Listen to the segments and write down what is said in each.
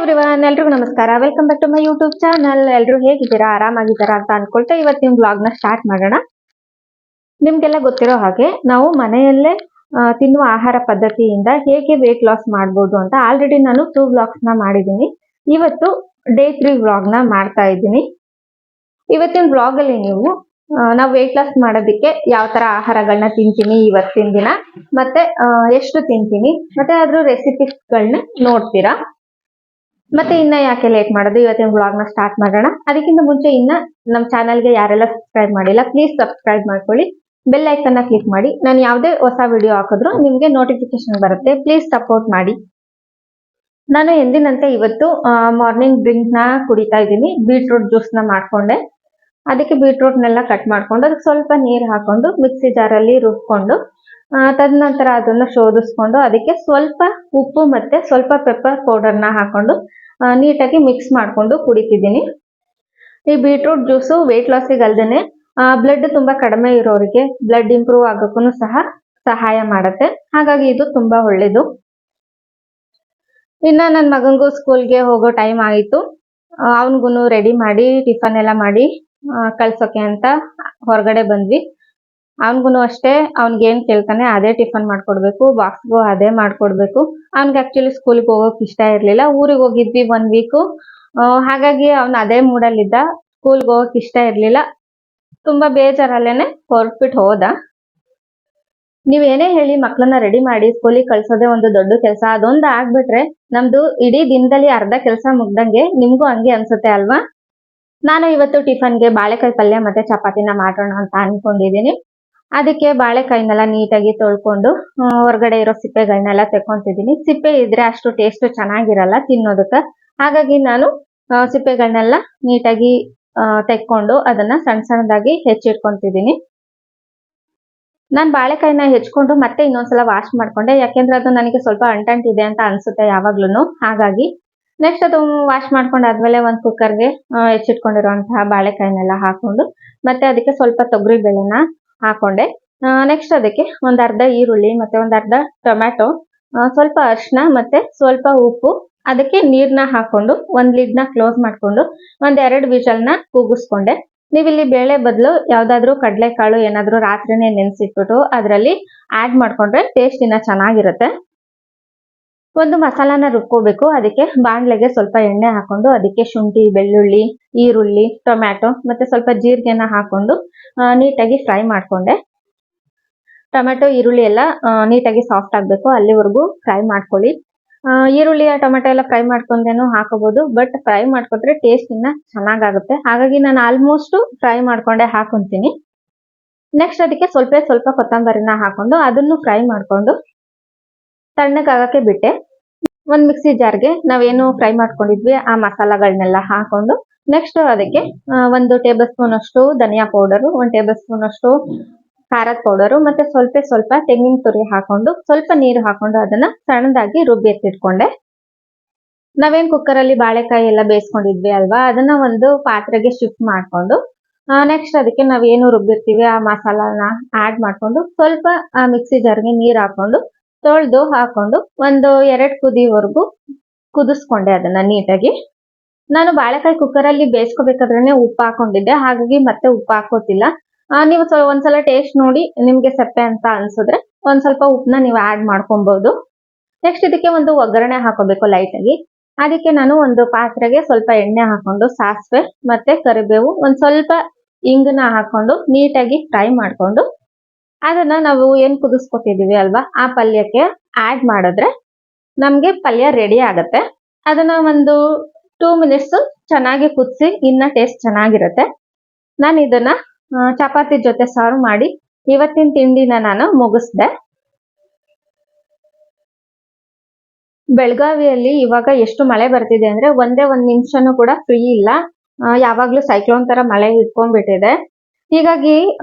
Everyone, ಎಲ್ರಿಗೂ ನಮಸ್ಕಾರ. Welcome back to my YouTube channel. ಎಲ್ಲರೂ ಹೇಗಿದ್ದೀರಾ, ಆರಾಮಾಗಿದ್ದೀರಾ ಅಂತ ಅನ್ಕೊಳ್ತಾ ಇವತ್ತಿನ ಬ್ಲಾಗ್ ನ ಸ್ಟಾರ್ಟ್ ಮಾಡೋಣ. ನಿಮ್ಗೆಲ್ಲ ಗೊತ್ತಿರೋ ಹಾಗೆ ನಾವು ಮನೆಯಲ್ಲೇ ತಿನ್ನುವ ಆಹಾರ ಪದ್ಧತಿಯಿಂದ ಹೇಗೆ ವೇಟ್ ಲಾಸ್ ಮಾಡ್ಬೋದು ಅಂತ ಆಲ್ರೆಡಿ ನಾನು 2 ವ್ಲಾಗ್ಸ್ ನ ಮಾಡಿದ್ದೀನಿ. ಇವತ್ತು ಡೇ 3 ವ್ಲಾಗ್ ನ ಮಾಡ್ತಾ ಇದ್ದೀನಿ. ಇವತ್ತಿನ ವ್ಲಾಗ್ ಅಲ್ಲಿ ನೀವು ನಾವು ವೇಟ್ ಲಾಸ್ ಮಾಡೋದಕ್ಕೆ ಯಾವ ತರ ಆಹಾರಗಳನ್ನ ತಿಂತೀನಿ ಇವತ್ತಿನ ದಿನ, ಮತ್ತೆ ಎಷ್ಟು ತಿಂತೀನಿ, ಮತ್ತೆ ಅದ್ರ ರೆಸಿಪೀಸ್ಗಳನ್ನ ನೋಡ್ತೀರಾ. ಮತ್ತೆ ಇನ್ನ ಯಾಕೆ ಲೇಟ್ ಮಾಡೋದು, ಇವತ್ತಿನ ವ್ಲಾಗ್ ನ ಸ್ಟಾರ್ಟ್ ಮಾಡೋಣ. ಅದಕ್ಕಿಂತ ಮುಂಚೆ ಇನ್ನ ನಮ್ಮ ಚಾನಲ್ಗೆ ಯಾರೆಲ್ಲ ಸಬ್ಸ್ಕ್ರೈಬ್ ಮಾಡಿಲ್ಲ ಪ್ಲೀಸ್ ಸಬ್ಸ್ಕ್ರೈಬ್ ಮಾಡ್ಕೊಳ್ಳಿ, ಬೆಲ್ ಐಕನ್ ನ ಕ್ಲಿಕ್ ಮಾಡಿ. ನಾನು ಯಾವುದೇ ಹೊಸ ವಿಡಿಯೋ ಹಾಕಿದ್ರು ನಿಮ್ಗೆ ನೋಟಿಫಿಕೇಶನ್ ಬರುತ್ತೆ. ಪ್ಲೀಸ್ ಸಪೋರ್ಟ್ ಮಾಡಿ. ನಾನು ಎಂದಿನಂತೆ ಇವತ್ತು ಮಾರ್ನಿಂಗ್ ಡ್ರಿಂಕ್ ನ ಕುಡಿತಾ ಇದ್ದೀನಿ. ಬೀಟ್ರೂಟ್ ಜ್ಯೂಸ್ ನ ಮಾಡ್ಕೊಂಡೆ. ಅದಕ್ಕೆ ಬೀಟ್ರೂಟ್ ನೆಲ್ಲ ಕಟ್ ಮಾಡ್ಕೊಂಡು ಅದಕ್ಕೆ ಸ್ವಲ್ಪ ನೀರು ಹಾಕೊಂಡು ಮಿಕ್ಸಿ ಜಾರಲ್ಲಿ ರುಬ್ಕೊಂಡು ತದನಂತರ ಅದನ್ನ ಶೋಧಿಸ್ಕೊಂಡು ಅದಕ್ಕೆ ಸ್ವಲ್ಪ ಉಪ್ಪು ಮತ್ತೆ ಸ್ವಲ್ಪ ಪೆಪ್ಪರ್ ಪೌಡರ್ ನ ಹಾಕೊಂಡು ನೀಟಾಗಿ ಮಿಕ್ಸ್ ಮಾಡ್ಕೊಂಡು ಕುಡಿತಿದ್ದೀನಿ. ಈ ಬೀಟ್ರೂಟ್ ಜ್ಯೂಸು ವೇಟ್ ಲಾಸಿಗೆ ಅಲ್ದೇನೆ ಬ್ಲಡ್ ತುಂಬಾ ಕಡಿಮೆ ಇರೋರಿಗೆ ಬ್ಲಡ್ ಇಂಪ್ರೂವ್ ಆಗೋಕ್ಕೂ ಸಹ ಸಹಾಯ ಮಾಡುತ್ತೆ. ಹಾಗಾಗಿ ಇದು ತುಂಬಾ ಒಳ್ಳೇದು. ಇನ್ನ ನನ್ನ ಮಗಂಗೂ ಸ್ಕೂಲ್ಗೆ ಹೋಗೋ ಟೈಮ್ ಆಯಿತು. ಅವನಿಗೂ ರೆಡಿ ಮಾಡಿ ಟಿಫನ್ ಎಲ್ಲ ಮಾಡಿ ಕಳ್ಸೋಕೆ ಅಂತ ಹೊರಗಡೆ ಬಂದ್ವಿ. ಅವನಿಗೂ ಅಷ್ಟೇ, ಅವ್ನಿಗೆ ಏನ್ ಕೇಳ್ತಾನೆ ಅದೇ ಟಿಫನ್ ಮಾಡ್ಕೊಡ್ಬೇಕು, ಬಾಕ್ಸ್ಗೂ ಅದೇ ಮಾಡ್ಕೊಡ್ಬೇಕು. ಅವ್ನಿಗೆ ಆಕ್ಚುಲಿ ಸ್ಕೂಲ್ಗೆ ಹೋಗೋಕೆ ಇಷ್ಟ ಇರ್ಲಿಲ್ಲ. ಊರಿಗೆ ಹೋಗಿದ್ವಿ 1 ವೀಕು, ಹಾಗಾಗಿ ಅವ್ನು ಅದೇ ಮೂಡಲ್ಲಿದ್ದ. ಸ್ಕೂಲ್ಗೆ ಹೋಗೋಕೆ ಇಷ್ಟ ಇರ್ಲಿಲ್ಲ. ತುಂಬಾ ಬೇಜಾರಲ್ಲೇನೆ ಹೊರಟ್ಬಿಟ್ಟು ಹೋದ. ನೀವೇನೇ ಹೇಳಿ ಮಕ್ಕಳನ್ನ ರೆಡಿ ಮಾಡಿ ಸ್ಕೂಲಿಗೆ ಕಳ್ಸೋದೇ ಒಂದು ದೊಡ್ಡ ಕೆಲಸ. ಅದೊಂದು ಆಗ್ಬಿಟ್ರೆ ನಮ್ದು ಇಡೀ ದಿನದಲ್ಲಿ ಅರ್ಧ ಕೆಲಸ ಮುಗ್ದಂಗೆ. ನಿಮ್ಗೂ ಹಂಗೆ ಅನ್ಸುತ್ತೆ ಅಲ್ವಾ? ನಾನು ಇವತ್ತು ಟಿಫನ್ಗೆ ಬಾಳೆಕಾಯಿ ಪಲ್ಯ ಮತ್ತೆ ಚಪಾತಿನ ಮಾಡೋಣ ಅಂತ ಅನ್ಕೊಂಡಿದೀನಿ. ಅದಕ್ಕೆ ಬಾಳೆಕಾಯಿನೆಲ್ಲ ನೀಟಾಗಿ ತೊಳ್ಕೊಂಡು ಹೊರಗಡೆ ಇರೋ ಸಿಪ್ಪೆಗಳನ್ನೆಲ್ಲ ತೆಕ್ಕೊಂತಿದ್ದೀನಿ. ಸಿಪ್ಪೆ ಇದ್ರೆ ಅಷ್ಟು ಟೇಸ್ಟ್ ಚೆನ್ನಾಗಿರಲ್ಲ ತಿನ್ನೋದಕ್ಕೆ. ಹಾಗಾಗಿ ನಾನು ಸಿಪ್ಪೆಗಳನ್ನೆಲ್ಲ ನೀಟಾಗಿ ತೆಕ್ಕೊಂಡು ಅದನ್ನ ಸಣ್ಣ ಸಣ್ಣದಾಗಿ ಹೆಚ್ಚಿಟ್ಕೊಂತಿದ್ದೀನಿ. ನಾನು ಬಾಳೆಕಾಯಿನ ಹೆಚ್ಕೊಂಡು ಮತ್ತೆ ಇನ್ನೊಂದ್ಸಲ ವಾಶ್ ಮಾಡ್ಕೊಂಡೆ, ಯಾಕೆಂದ್ರೆ ಅದು ನನಗೆ ಸ್ವಲ್ಪ ಅಂಟಂಟಿದೆ ಅಂತ ಅನ್ಸುತ್ತೆ ಯಾವಾಗ್ಲೂ. ಹಾಗಾಗಿ ನೆಕ್ಸ್ಟ್ ಅದು ವಾಶ್ ಮಾಡ್ಕೊಂಡಾದ್ಮೇಲೆ ಒಂದು ಕುಕ್ಕರ್ಗೆ ಹೆಚ್ಚಿಟ್ಕೊಂಡಿರುವಂತಹ ಬಾಳೆಕಾಯಿನೆಲ್ಲ ಹಾಕೊಂಡು ಮತ್ತೆ ಅದಕ್ಕೆ ಸ್ವಲ್ಪ ತೊಗರಿ ಬೇಳೆನ ಹಾಕೊಂಡೆ. ನೆಕ್ಸ್ಟ್ ಅದಕ್ಕೆ ಒಂದ್ ಅರ್ಧ ಈರುಳ್ಳಿ ಮತ್ತೆ ಒಂದ್ ಅರ್ಧ ಟೊಮ್ಯಾಟೊ, ಸ್ವಲ್ಪ ಅರಿಶಿನ ಮತ್ತೆ ಸ್ವಲ್ಪ ಉಪ್ಪು, ಅದಕ್ಕೆ ನೀರ್ನ ಹಾಕೊಂಡು ಒಂದ್ ಲಿಡ್ ನ ಕ್ಲೋಸ್ ಮಾಡ್ಕೊಂಡು ಒಂದ್ 2 ವಿಷಲ್ನ ಕೂಗಿಸ್ಕೊಂಡೆ. ನೀವಿಲ್ಲಿ ಬೇಳೆ ಬದಲು ಯಾವ್ದಾದ್ರು ಕಡಲೆಕಾಳು ಏನಾದ್ರು ರಾತ್ರಿನೇ ನೆನೆಸಿಟ್ಬಿಟ್ಟು ಅದರಲ್ಲಿ ಆಡ್ ಮಾಡ್ಕೊಂಡ್ರೆ ಟೇಸ್ಟ್ ಇನ್ನ ಚೆನ್ನಾಗಿರುತ್ತೆ. ಒಂದು ಮಸಾಲಾನ ರುಬ್ಕೋಬೇಕು. ಅದಕ್ಕೆ ಬಾಣಲೆಗೆ ಸ್ವಲ್ಪ ಎಣ್ಣೆ ಹಾಕೊಂಡು ಅದಕ್ಕೆ ಶುಂಠಿ, ಬೆಳ್ಳುಳ್ಳಿ, ಈರುಳ್ಳಿ, ಟೊಮ್ಯಾಟೊ ಮತ್ತೆ ಸ್ವಲ್ಪ ಜೀರಿಗೆನ ಹಾಕೊಂಡು ನೀಟಾಗಿ ಫ್ರೈ ಮಾಡ್ಕೊಂಡೆ. ಟೊಮ್ಯಾಟೊ ಈರುಳ್ಳಿ ಎಲ್ಲ ನೀಟಾಗಿ ಸಾಫ್ಟ್ ಆಗ್ಬೇಕು, ಅಲ್ಲಿವರೆಗೂ ಫ್ರೈ ಮಾಡ್ಕೊಳ್ಳಿ. ಈರುಳ್ಳಿ ಟೊಮೆಟೊ ಎಲ್ಲ ಫ್ರೈ ಮಾಡ್ಕೊಂಡೇನು ಹಾಕೋಬಹುದು, ಬಟ್ ಫ್ರೈ ಮಾಡ್ಕೊಂಡ್ರೆ ಟೇಸ್ಟ್ ಇನ್ನ ಚೆನ್ನಾಗಾಗುತ್ತೆ. ಹಾಗಾಗಿ ನಾನು ಆಲ್ಮೋಸ್ಟ್ ಫ್ರೈ ಮಾಡ್ಕೊಂಡೆ ಹಾಕೊಂತೀನಿ. ನೆಕ್ಸ್ಟ್ ಅದಕ್ಕೆ ಸ್ವಲ್ಪ ಕೊತ್ತಂಬರಿನ ಹಾಕೊಂಡು ಅದನ್ನು ಫ್ರೈ ಮಾಡ್ಕೊಂಡು ತಣ್ಣಗಾಗಕ್ಕೆ ಬಿಟ್ಟೆ. ಒಂದ್ ಮಿಕ್ಸಿ ಜಾರ್ಗೆ ನಾವೇನು ಫ್ರೈ ಮಾಡ್ಕೊಂಡಿದ್ವಿ ಆ ಮಸಾಲಾಗಳನ್ನೆಲ್ಲ ಹಾಕೊಂಡು ನೆಕ್ಸ್ಟ್ ಅದಕ್ಕೆ 1 ಟೇಬಲ್ ಸ್ಪೂನ್ ಅಷ್ಟು ಧನಿಯಾ ಪೌಡರು, 1 ಟೇಬಲ್ ಸ್ಪೂನ್ ಅಷ್ಟು ಖಾರದ ಪೌಡರು ಮತ್ತೆ ಸ್ವಲ್ಪ ತೆಂಗಿನ ತುರಿ ಹಾಕೊಂಡು ಸ್ವಲ್ಪ ನೀರು ಹಾಕೊಂಡು ಅದನ್ನ ಸಣ್ಣದಾಗಿ ರುಬ್ಬಿ ಎತ್ತಿಟ್ಕೊಂಡೆ. ನಾವೇನ್ ಕುಕ್ಕರ್ ಅಲ್ಲಿ ಬಾಳೆಕಾಯಿ ಎಲ್ಲ ಬೇಯಿಸ್ಕೊಂಡಿದ್ವಿ ಅಲ್ವಾ, ಅದನ್ನ ಒಂದು ಪಾತ್ರೆಗೆ ಶಿಫ್ಟ್ ಮಾಡ್ಕೊಂಡು ನೆಕ್ಸ್ಟ್ ಅದಕ್ಕೆ ನಾವೇನು ರುಬ್ಬಿರ್ತೀವಿ ಆ ಮಸಾಲಾನ ಆಡ್ ಮಾಡ್ಕೊಂಡು ಸ್ವಲ್ಪ ಮಿಕ್ಸಿ ಜಾರ್ಗೆ ನೀರ್ ಹಾಕೊಂಡು ತೊಳೆದು ಹಾಕೊಂಡು ಒಂದು 2 ಕುದಿವರೆಗೂ ಕುದಿಸ್ಕೊಂಡೆ ಅದನ್ನ ನೀಟಾಗಿ. ನಾನು ಬಾಳೆಕಾಯಿ ಕುಕ್ಕರ್ ಅಲ್ಲಿ ಬೇಯಿಸ್ಕೋಬೇಕಾದ್ರೆ ಉಪ್ಪು ಹಾಕೊಂಡಿದ್ದೆ, ಹಾಗಾಗಿ ಮತ್ತೆ ಉಪ್ಪು ಹಾಕೋತಿಲ್ಲ. ನೀವು ಒಂದ್ಸಲ ಟೇಸ್ಟ್ ನೋಡಿ ನಿಮ್ಗೆ ಸಪ್ಪೆ ಅಂತ ಅನ್ಸಿದ್ರೆ ಒಂದ್ ಸ್ವಲ್ಪ ಉಪ್ಪನ್ನ ನೀವು ಆಡ್ ಮಾಡ್ಕೊಬಹುದು. ನೆಕ್ಸ್ಟ್ ಇದಕ್ಕೆ ಒಂದು ಒಗ್ಗರಣೆ ಹಾಕೋಬೇಕು ಲೈಟ್ ಆಗಿ. ಅದಕ್ಕೆ ನಾನು ಒಂದು ಪಾತ್ರೆಗೆ ಸ್ವಲ್ಪ ಎಣ್ಣೆ ಹಾಕೊಂಡು ಸಾಸಿವೆ ಮತ್ತೆ ಕರಿಬೇವು, ಒಂದ್ ಸ್ವಲ್ಪ ಇಂಗನ್ನ ಹಾಕೊಂಡು ನೀಟಾಗಿ ಫ್ರೈ ಮಾಡ್ಕೊಂಡು ಅದನ್ನ ನಾವು ಏನ್ ಕುದಿಸ್ಕೊತಿದೀವಿ ಅಲ್ವಾ ಆ ಪಲ್ಯಕ್ಕೆ ಆಡ್ ಮಾಡಿದ್ರೆ ನಮ್ಗೆ ಪಲ್ಯ ರೆಡಿ ಆಗತ್ತೆ. ಅದನ್ನ ಒಂದು 2 ಮಿನಿಟ್ಸ್ ಚೆನ್ನಾಗಿ ಕುದಿಸಿ ಇನ್ನ ಟೇಸ್ಟ್ ಚೆನ್ನಾಗಿರುತ್ತೆ. ನಾನು ಇದನ್ನ ಚಪಾತಿ ಜೊತೆ ಸರ್ವ್ ಮಾಡಿ ಇವತ್ತಿನ ತಿಂಡಿನ ನಾನು ಮುಗಿಸ್ದೆ. ಬೆಳಗಾವಿಯಲ್ಲಿ ಇವಾಗ ಎಷ್ಟು ಮಳೆ ಬರ್ತಿದೆ ಅಂದ್ರೆ ಒಂದೇ 1 ನಿಮಿಷನೂ ಕೂಡ ಫ್ರೀ ಇಲ್ಲ. ಯಾವಾಗ್ಲೂ ಸೈಕ್ಲೋನ್ ತರ ಮಳೆ ಇಟ್ಕೊಂಡ್ಬಿಟ್ಟಿದೆ. ಹೀಗಾಗಿ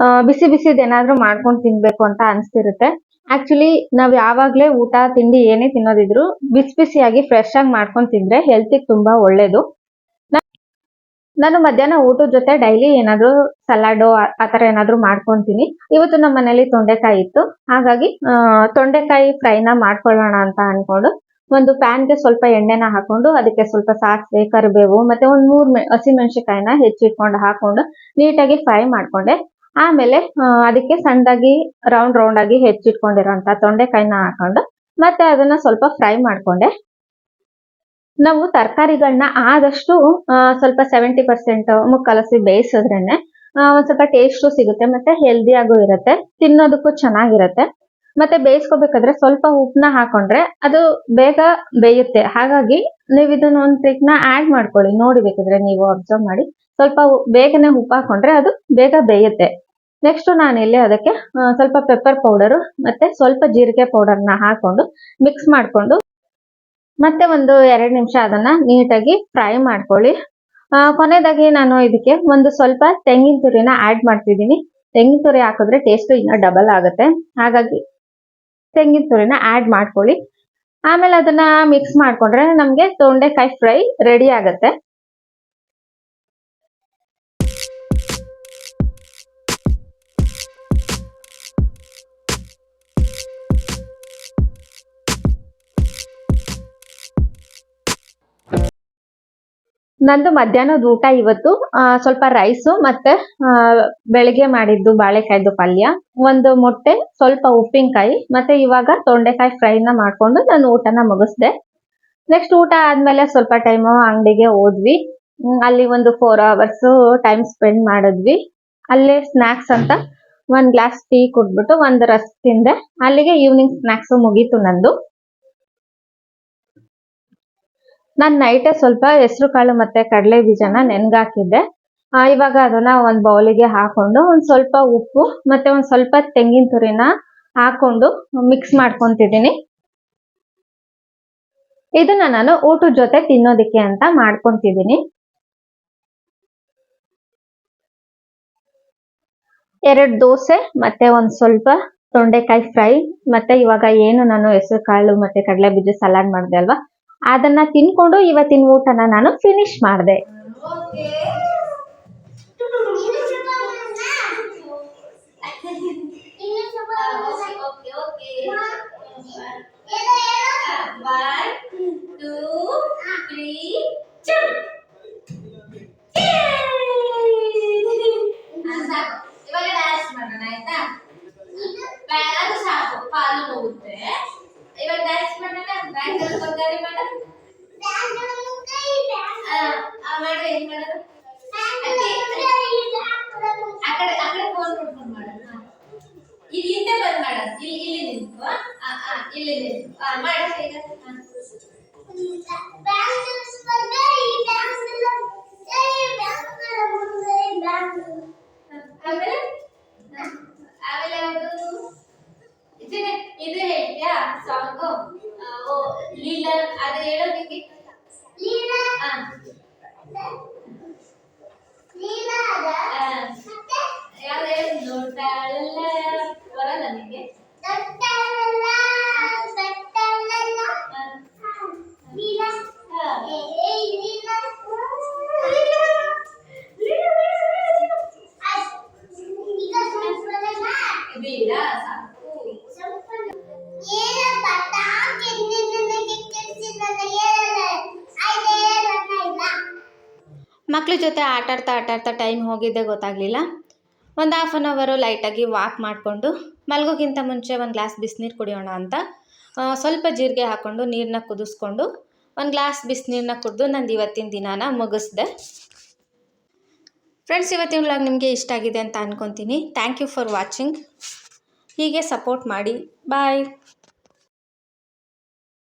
ಬಿಸಿ ಬಿಸಿದ್ ಏನಾದ್ರೂ ಮಾಡ್ಕೊಂಡು ತಿನ್ಬೇಕು ಅಂತ ಅನ್ಸ್ತಿರುತ್ತೆ. ಆಕ್ಚುಲಿ ನಾವ್ ಯಾವಾಗ್ಲೇ ಊಟ ತಿಂಡಿ ಏನೇ ತಿನ್ನೋದಿದ್ರು ಬಿಸಿಯಾಗಿ ಫ್ರೆಶ್ ಆಗಿ ಮಾಡ್ಕೊಂಡು ತಿಂದ್ರೆ ಹೆಲ್ತಿಗೆ ತುಂಬಾ ಒಳ್ಳೇದು. ನಾನು ಮಧ್ಯಾಹ್ನ ಊಟದ ಜೊತೆ ಡೈಲಿ ಏನಾದ್ರು ಸಲಾಡು ಆತರ ಏನಾದ್ರು ಮಾಡ್ಕೊಂತೀನಿ. ಇವತ್ತು ನಮ್ಮ ಮನೇಲಿ ತೊಂಡೆಕಾಯಿ ಇತ್ತು, ಹಾಗಾಗಿ ತೊಂಡೆಕಾಯಿ ಫ್ರೈನ ಮಾಡ್ಕೊಳ್ಳೋಣ ಅಂತ ಅನ್ಕೊಂಡು ಒಂದು ಪ್ಯಾನ್ಗೆ ಸ್ವಲ್ಪ ಎಣ್ಣೆನ ಹಾಕೊಂಡು ಅದಕ್ಕೆ ಸ್ವಲ್ಪ ಸಾಸಿವೆ, ಕರಿಬೇವು ಮತ್ತೆ ಒಂದು 3 ಹಸಿಮೆಣಸಿಕಾಯಿನ ಹೆಚ್ಚಿಟ್ಕೊಂಡು ಹಾಕೊಂಡು ನೀಟಾಗಿ ಫ್ರೈ ಮಾಡ್ಕೊಂಡೆ. ಆಮೇಲೆ ಅದಕ್ಕೆ ಸಣ್ಣದಾಗಿ ರೌಂಡ್ ಆಗಿ ಹೆಚ್ಚಿಟ್ಕೊಂಡಿರೋಂಥ ತೊಂಡೆಕಾಯಿನ ಹಾಕೊಂಡು ಮತ್ತೆ ಅದನ್ನ ಸ್ವಲ್ಪ ಫ್ರೈ ಮಾಡ್ಕೊಂಡೆ. ನಾವು ತರಕಾರಿಗಳನ್ನ ಆದಷ್ಟು ಸ್ವಲ್ಪ 70% ಮುಕ್ಕಲಸಿ ಬೇಯಿಸಿದ್ರೇನೆ ಒಂದ್ ಸ್ವಲ್ಪ ಟೇಸ್ಟು ಸಿಗುತ್ತೆ ಮತ್ತೆ ಹೆಲ್ದಿಯಾಗೂ ಇರುತ್ತೆ, ತಿನ್ನೋದಕ್ಕೂ ಚೆನ್ನಾಗಿರುತ್ತೆ. ಮತ್ತೆ ಬೇಯಿಸ್ಕೋಬೇಕಾದ್ರೆ ಸ್ವಲ್ಪ ಉಪ್ಪನ್ನ ಹಾಕೊಂಡ್ರೆ ಅದು ಬೇಗ ಬೇಯುತ್ತೆ. ಹಾಗಾಗಿ ನೀವು ಇದನ್ನ ಒಂದು ಟ್ರಿಕ್ನ ಆಡ್ ಮಾಡ್ಕೊಳ್ಳಿ, ನೋಡಿ ಬೇಕಿದ್ರೆ ನೀವು ಅಬ್ಸರ್ವ್ ಮಾಡಿ. ಸ್ವಲ್ಪ ಬೇಗನೆ ಉಪ್ಪು ಹಾಕೊಂಡ್ರೆ ಅದು ಬೇಗ ಬೇಯುತ್ತೆ. ನೆಕ್ಸ್ಟ್ ನಾನಿಲ್ಲಿ ಅದಕ್ಕೆ ಸ್ವಲ್ಪ ಪೆಪ್ಪರ್ ಪೌಡರು ಮತ್ತೆ ಸ್ವಲ್ಪ ಜೀರಿಗೆ ಪೌಡರ್ನ ಹಾಕೊಂಡು ಮಿಕ್ಸ್ ಮಾಡ್ಕೊಂಡು ಮತ್ತೆ ಒಂದು 2 ನಿಮಿಷ ಅದನ್ನ ನೀಟಾಗಿ ಫ್ರೈ ಮಾಡ್ಕೊಳ್ಳಿ. ಕೊನೆಯದಾಗಿ ನಾನು ಇದಕ್ಕೆ ಒಂದು ಸ್ವಲ್ಪ ತೆಂಗಿನ ತುರಿನ ಆಡ್ ಮಾಡ್ತಿದ್ದೀನಿ. ತೆಂಗಿನ ತುರಿ ಹಾಕಿದ್ರೆ ಟೇಸ್ಟ್ ಇನ್ನೂ ಡಬಲ್ ಆಗುತ್ತೆ, ಹಾಗಾಗಿ ತೆಂಗಿನ ತುರಿನ ಆಡ್ ಮಾಡ್ಕೊಳ್ಳಿ. ಆಮೇಲೆ ಅದನ್ನ ಮಿಕ್ಸ್ ಮಾಡ್ಕೊಂಡ್ರೆ ನಮ್ಗೆ ತೊಂಡೆಕಾಯಿ ಫ್ರೈ ರೆಡಿ ಆಗುತ್ತೆ. ನಂದು ಮಧ್ಯಾಹ್ನದ ಊಟ ಇವತ್ತು ಸ್ವಲ್ಪ ರೈಸು ಮತ್ತೆ ಬೆಳಿಗ್ಗೆ ಮಾಡಿದ್ದು ಬಾಳೆಕಾಯ್ದು ಪಲ್ಯ, ಒಂದು ಮೊಟ್ಟೆ, ಸ್ವಲ್ಪ ಉಪ್ಪಿನಕಾಯಿ ಮತ್ತೆ ಇವಾಗ ತೊಂಡೆಕಾಯಿ ಫ್ರೈನ ಮಾಡ್ಕೊಂಡು ನಾನು ಊಟನ ಮುಗಿಸ್ದೆ. ನೆಕ್ಸ್ಟ್ ಊಟ ಆದ್ಮೇಲೆ ಸ್ವಲ್ಪ ಟೈಮು ಅಂಗಡಿಗೆ ಹೋದ್ವಿ. ಅಲ್ಲಿ ಒಂದು 4 ಅವರ್ಸ್ ಟೈಮ್ ಸ್ಪೆಂಡ್ ಮಾಡಿದ್ವಿ. ಅಲ್ಲೇ ಸ್ನಾಕ್ಸ್ ಅಂತ 1 ಗ್ಲಾಸ್ ಟೀ ಕುಡ್ಬಿಟ್ಟು 1 ರಸ್ಕ್ ತಿಂದೆ. ಅಲ್ಲಿಗೆ ಈವ್ನಿಂಗ್ ಸ್ನಾಕ್ಸ್ ಮುಗೀತು ನಂದು. ನಾನು ನೈಟೇ ಸ್ವಲ್ಪ ಹೆಸರು ಕಾಳು ಮತ್ತೆ ಕಡಲೆ ಬೀಜನ ನೆನ್ಗಾಕಿದ್ದೆ. ಇವಾಗ ಅದನ್ನ ಒಂದು ಬೌಲಿಗೆ ಹಾಕೊಂಡು ಒಂದು ಸ್ವಲ್ಪ ಉಪ್ಪು ಮತ್ತೆ ಒಂದು ಸ್ವಲ್ಪ ತೆಂಗಿನ ತುರಿನ ಹಾಕೊಂಡು ಮಿಕ್ಸ್ ಮಾಡ್ಕೊಂತಿದ್ದೀನಿ. ಇದನ್ನ ನಾನು ಊಟದ ಜೊತೆ ತಿನ್ನೋದಿಕ್ಕೆ ಅಂತ ಮಾಡ್ಕೊಂತಿದ್ದೀನಿ. 2 ದೋಸೆ ಮತ್ತೆ ಒಂದು ಸ್ವಲ್ಪ ತೊಂಡೆಕಾಯಿ ಫ್ರೈ ಮತ್ತೆ ಇವಾಗ ಏನು ನಾನು ಹೆಸರು ಕಾಳು ಮತ್ತೆ ಕಡಲೆ ಬೀಜ ಸಲಾಡ್ ಮಾಡಿದೆ ಅಲ್ವಾ, ಅದನ್ನ ತಿನ್ಕೊಂಡು ಇವತ್ತಿನ ಊಟನ ನಾನು ಫಿನಿಶ್ ಮಾಡಿದೆ. ಇವಾಗ ಡ್ಯಾನ್ಸ್ ಮಾಡೋಣ ಆಯ್ತಾ? ಅದು ಸಾಕು, ಕಾಲು ನೋವುತ್ತೆ. ಇವಾಗ ಡ್ಯಾನ್ಸ್ ಮಾಡೋಣ, ಬ್ಯಾಂಗಲ್ ಬಂಗಾರಿ ಮಾಡೋಣ. ಮಾಡಿ ಏನ್ ಮಾಡೋದು? ಆ ಕಡೆ ಫೋನ್ ನೋಡ್ಕೊಂಡು ಮಾಡೋಣ. ಇಲ್ಲಿಂದ ಬಂದ್ ಮಾಡೋದು, ಇಲ್ಲಿ ನಿಂತು ಇಲ್ಲಿ ನಿಂತು ಮಾಡಿ ಈಗ. ಆಮೇಲೆ ಆಮೇಲೆ ಇದು ಹೇಳ್ತೀಯಾ ಸಾಂಗು? ಲೀಲಾ ಅದು ಹೇಳೋದಕ್ಕೆ ಯಾವ್ದು ಹೇಳಿ ನೋಡ್ತಾಳಲ್ಲ ಬರಲ್ಲ ನಿಮಗೆ? ಮಕ್ಳ ಜೊತೆ ಆಟಾಡ್ತಾ ಟೈಮ್ ಹೋಗಿದ್ದೆ ಗೊತ್ತಾಗಲಿಲ್ಲ. ಒಂದು 1/2 ಅವರು ಲೈಟಾಗಿ ವಾಕ್ ಮಾಡಿಕೊಂಡು ಮಲಗೋಕ್ಕಿಂತ ಮುಂಚೆ 1 ಗ್ಲಾಸ್ ಬಿಸಿನೀರು ಕುಡಿಯೋಣ ಅಂತ ಸ್ವಲ್ಪ ಜೀರಿಗೆ ಹಾಕ್ಕೊಂಡು ನೀರನ್ನ ಕುದಿಸ್ಕೊಂಡು 1 ಗ್ಲಾಸ್ ಬಿಸಿನೀರನ್ನ ಕುಡಿದು ನಂದು ಇವತ್ತಿನ ದಿನಾನ ಮುಗಿಸ್ದೆ. ಫ್ರೆಂಡ್ಸ್, ಇವತ್ತಿನ ವ್ಲಾಗ್ ನಿಮಗೆ ಇಷ್ಟ ಆಗಿದೆ ಅಂತ ಅಂದ್ಕೊತೀನಿ. Thank you for watching. ಹೀಗೆ ಸಪೋರ್ಟ್ ಮಾಡಿ. ಬಾಯ್.